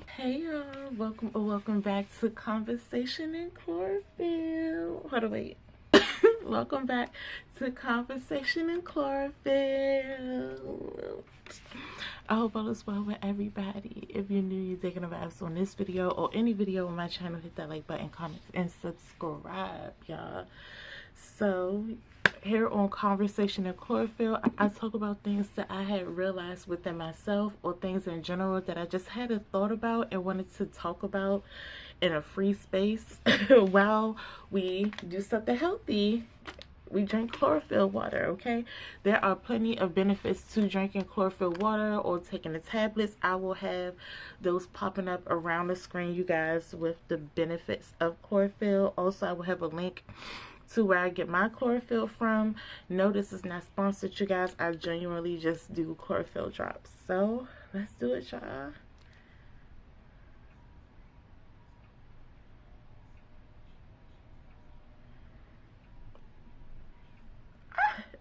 Hey y'all, welcome back to Conversation and Chlorophyll. Hold on, wait. Welcome back to Conversation and Chlorophyll. I hope all is well with everybody. If you're new, you're thinking about us on this video or any video on my channel, hit that like button, comment, and subscribe, y'all. So, here on Conversation and Chlorophyll, I talk about things that I had realized within myself or things in general that I just had a thought about and wanted to talk about in a free space while we do something healthy. We drink chlorophyll water, okay? There are plenty of benefits to drinking chlorophyll water or taking the tablets. I will have those popping up around the screen, you guys, with the benefits of chlorophyll. Also, I will have a link to where I get my chlorophyll from. No, this is not sponsored, you guys. I genuinely just do chlorophyll drops. So, let's do it, y'all.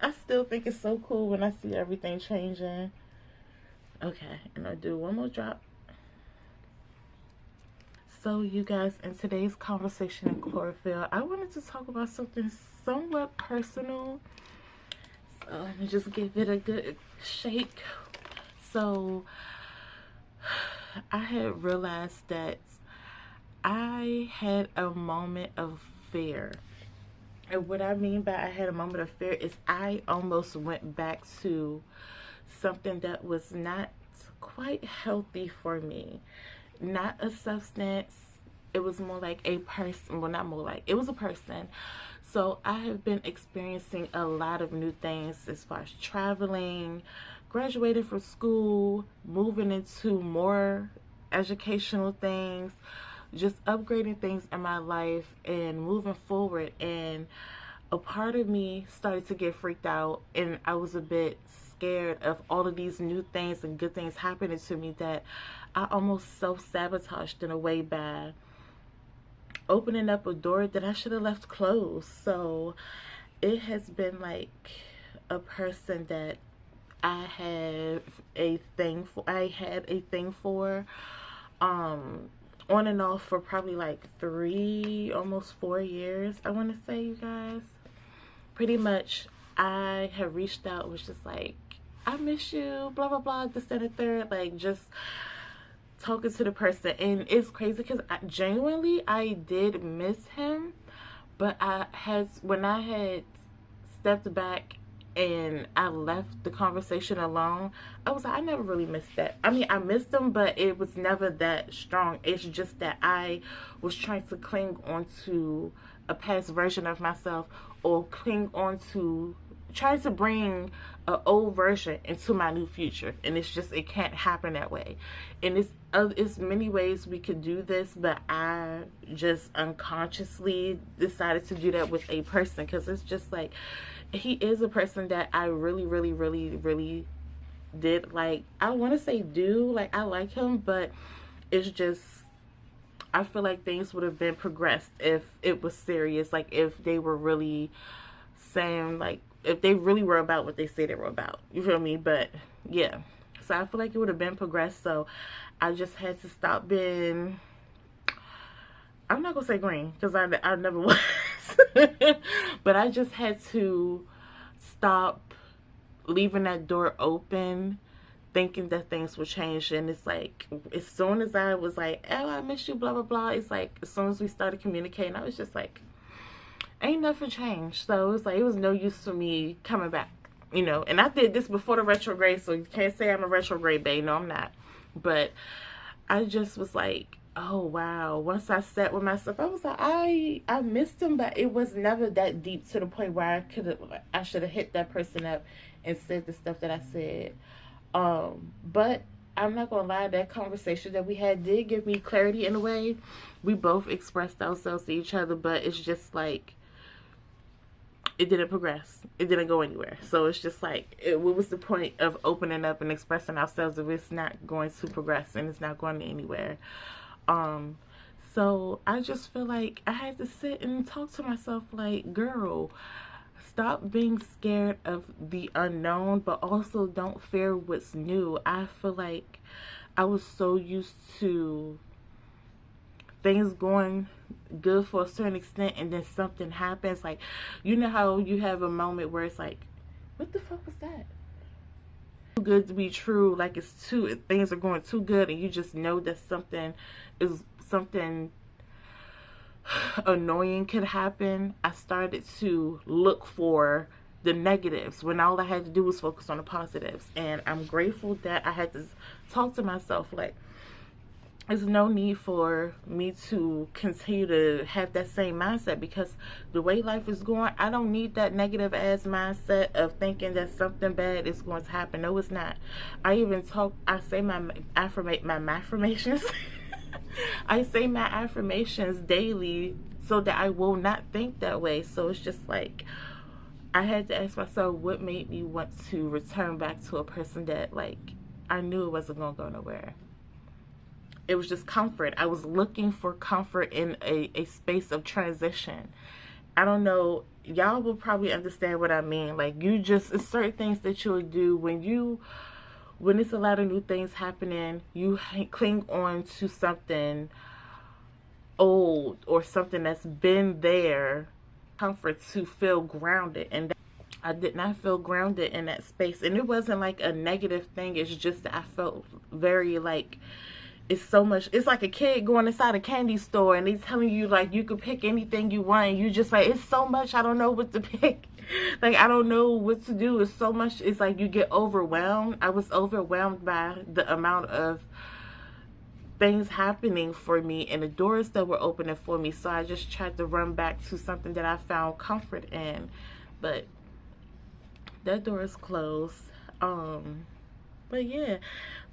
I still think it's so cool when I see everything changing. Okay, and I'll do one more drop. So, you guys, in today's conversation in chlorophyll, I wanted to talk about something somewhat personal. So, let me just give it a good shake. So, I had realized that I had a moment of fear. And what I mean by I had a moment of fear is I almost went back to something that was not quite healthy for me. Not a substance. It was more like a person. Well, not more like, it was a person. So I have been experiencing a lot of new things as far as traveling, graduating from school, moving into more educational things, just upgrading things in my life and moving forward. And a part of me started to get freaked out, and I was a bit scared of all of these new things and good things happening to me that I almost self-sabotaged in a way by opening up a door that I should have left closed. So it has been like a person that I have a thing for. I had a thing for on and off for probably like 3, almost 4 years, I want to say, you guys. Pretty much, I have reached out, was just like, I miss you, blah, blah, blah, this, and the third, like, just talking to the person. And it's crazy because I did miss him, but when I had stepped back and I left the conversation alone, I was like, I never really missed that. I mean, I missed them, but it was never that strong. It's just that I was trying to cling on to a past version of myself, or cling on to try to bring an old version into my new future, and it's just, it can't happen that way. And it's many ways we could do this, but I just unconsciously decided to do that with a person, because it's just like, he is a person that I really, really, really, really did like. I want to say do like, I like him, but it's just, I feel like things would have been progressed if it was serious, like if they were really saying, like, if they really were about what they say they were about, you feel me? But yeah, so I feel like it would have been progressed. So I just had to stop being, I'm not gonna say green, because I never was but I just had to stop leaving that door open, thinking that things would change. And it's like, as soon as I was like, oh, I miss you, blah blah blah, it's like, as soon as we started communicating, I was just like, ain't nothing changed. So it was like, it was no use for me coming back, you know. And I did this before the retrograde, so you can't say I'm a retrograde babe. No, I'm not. But I just was like, oh wow. Once I sat with myself, I was like, I missed him, but it was never that deep to the point where I should have hit that person up and said the stuff that I said. But I'm not gonna lie, that conversation that we had did give me clarity in a way. We both expressed ourselves to each other, but it's just like, it didn't progress. It didn't go anywhere. So it's just like, what was the point of opening up and expressing ourselves if it's not going to progress and it's not going anywhere? So I just feel like I had to sit and talk to myself like, girl, stop being scared of the unknown, but also don't fear what's new. I feel like I was so used to things going good for a certain extent, and then something happens. Like, you know how you have a moment where it's like, what the fuck was that? Too good to be true. Like, it's too, things are going too good, and you just know that something annoying could happen. I started to look for the negatives when all I had to do was focus on the positives. And I'm grateful that I had to talk to myself like, there's no need for me to continue to have that same mindset, because the way life is going, I don't need that negative ass mindset of thinking that something bad is going to happen. No, it's not. I say my affirmations. I say my affirmations daily so that I will not think that way. So it's just like, I had to ask myself, what made me want to return back to a person that, like, I knew it wasn't going to go nowhere. It was just comfort. I was looking for comfort in a space of transition. I don't know. Y'all will probably understand what I mean. Like, it's certain things that you'll do when it's a lot of new things happening. You cling on to something old or something that's been there, comfort, to feel grounded. And I did not feel grounded in that space. And it wasn't like a negative thing. It's just that I felt very like, it's so much. It's like a kid going inside a candy store and they telling you like you could pick anything you want, and you just like, it's so much, I don't know what to pick. Like, I don't know what to do. It's so much. It's like you get overwhelmed. I was overwhelmed by the amount of things happening for me and the doors that were opening for me. So I just tried to run back to something that I found comfort in, but that door is closed. But yeah,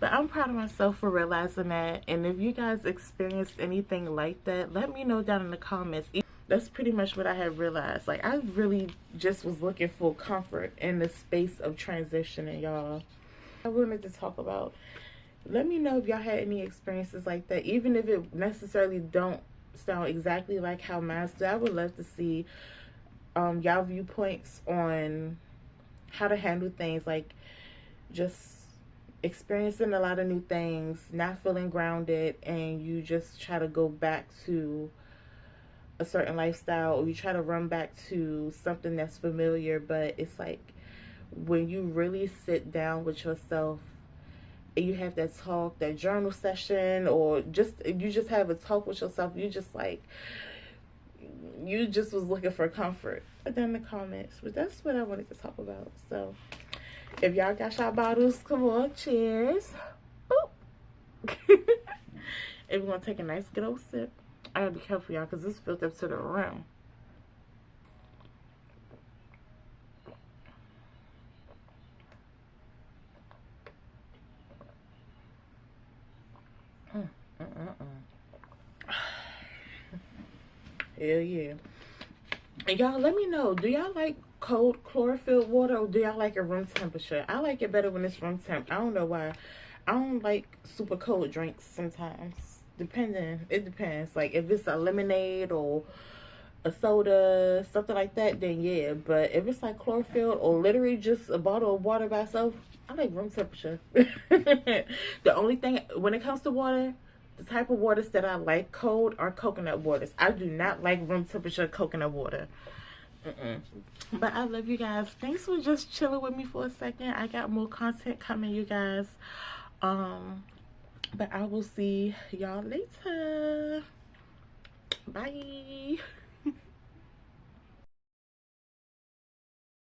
but I'm proud of myself for realizing that. And if you guys experienced anything like that, let me know down in the comments. That's pretty much what I have realized. Like, I really just was looking for comfort in the space of transitioning, y'all. I wanted to talk about, let me know if y'all had any experiences like that, even if it necessarily don't sound exactly like how mine do. I would love to see y'all viewpoints on how to handle things, like just experiencing a lot of new things, not feeling grounded, and you just try to go back to a certain lifestyle, or you try to run back to something that's familiar. But it's like, when you really sit down with yourself and you have that talk, that journal session, or you just have a talk with yourself, you just was looking for comfort. Down in the comments. But that's what I wanted to talk about. So if y'all got y'all bottles, come on, cheers. Boop. If you want to take a nice good old sip, I gotta be careful, y'all, because this filled up to the rim. Hell yeah. And y'all, let me know, do y'all like cold chlorophyll water, or do y'all like it room temperature? I like it better when it's room temp. I don't know why. I don't like super cold drinks sometimes. It depends. Like, if it's a lemonade or a soda, something like that, then yeah. But if it's like chlorophyll or literally just a bottle of water by itself, I like room temperature. The only thing, when it comes to water, the type of waters that I like cold are coconut waters. I do not like room temperature coconut water. But I love you guys. Thanks for just chilling with me for a second. I got more content coming, you guys. But I will see y'all later. Bye.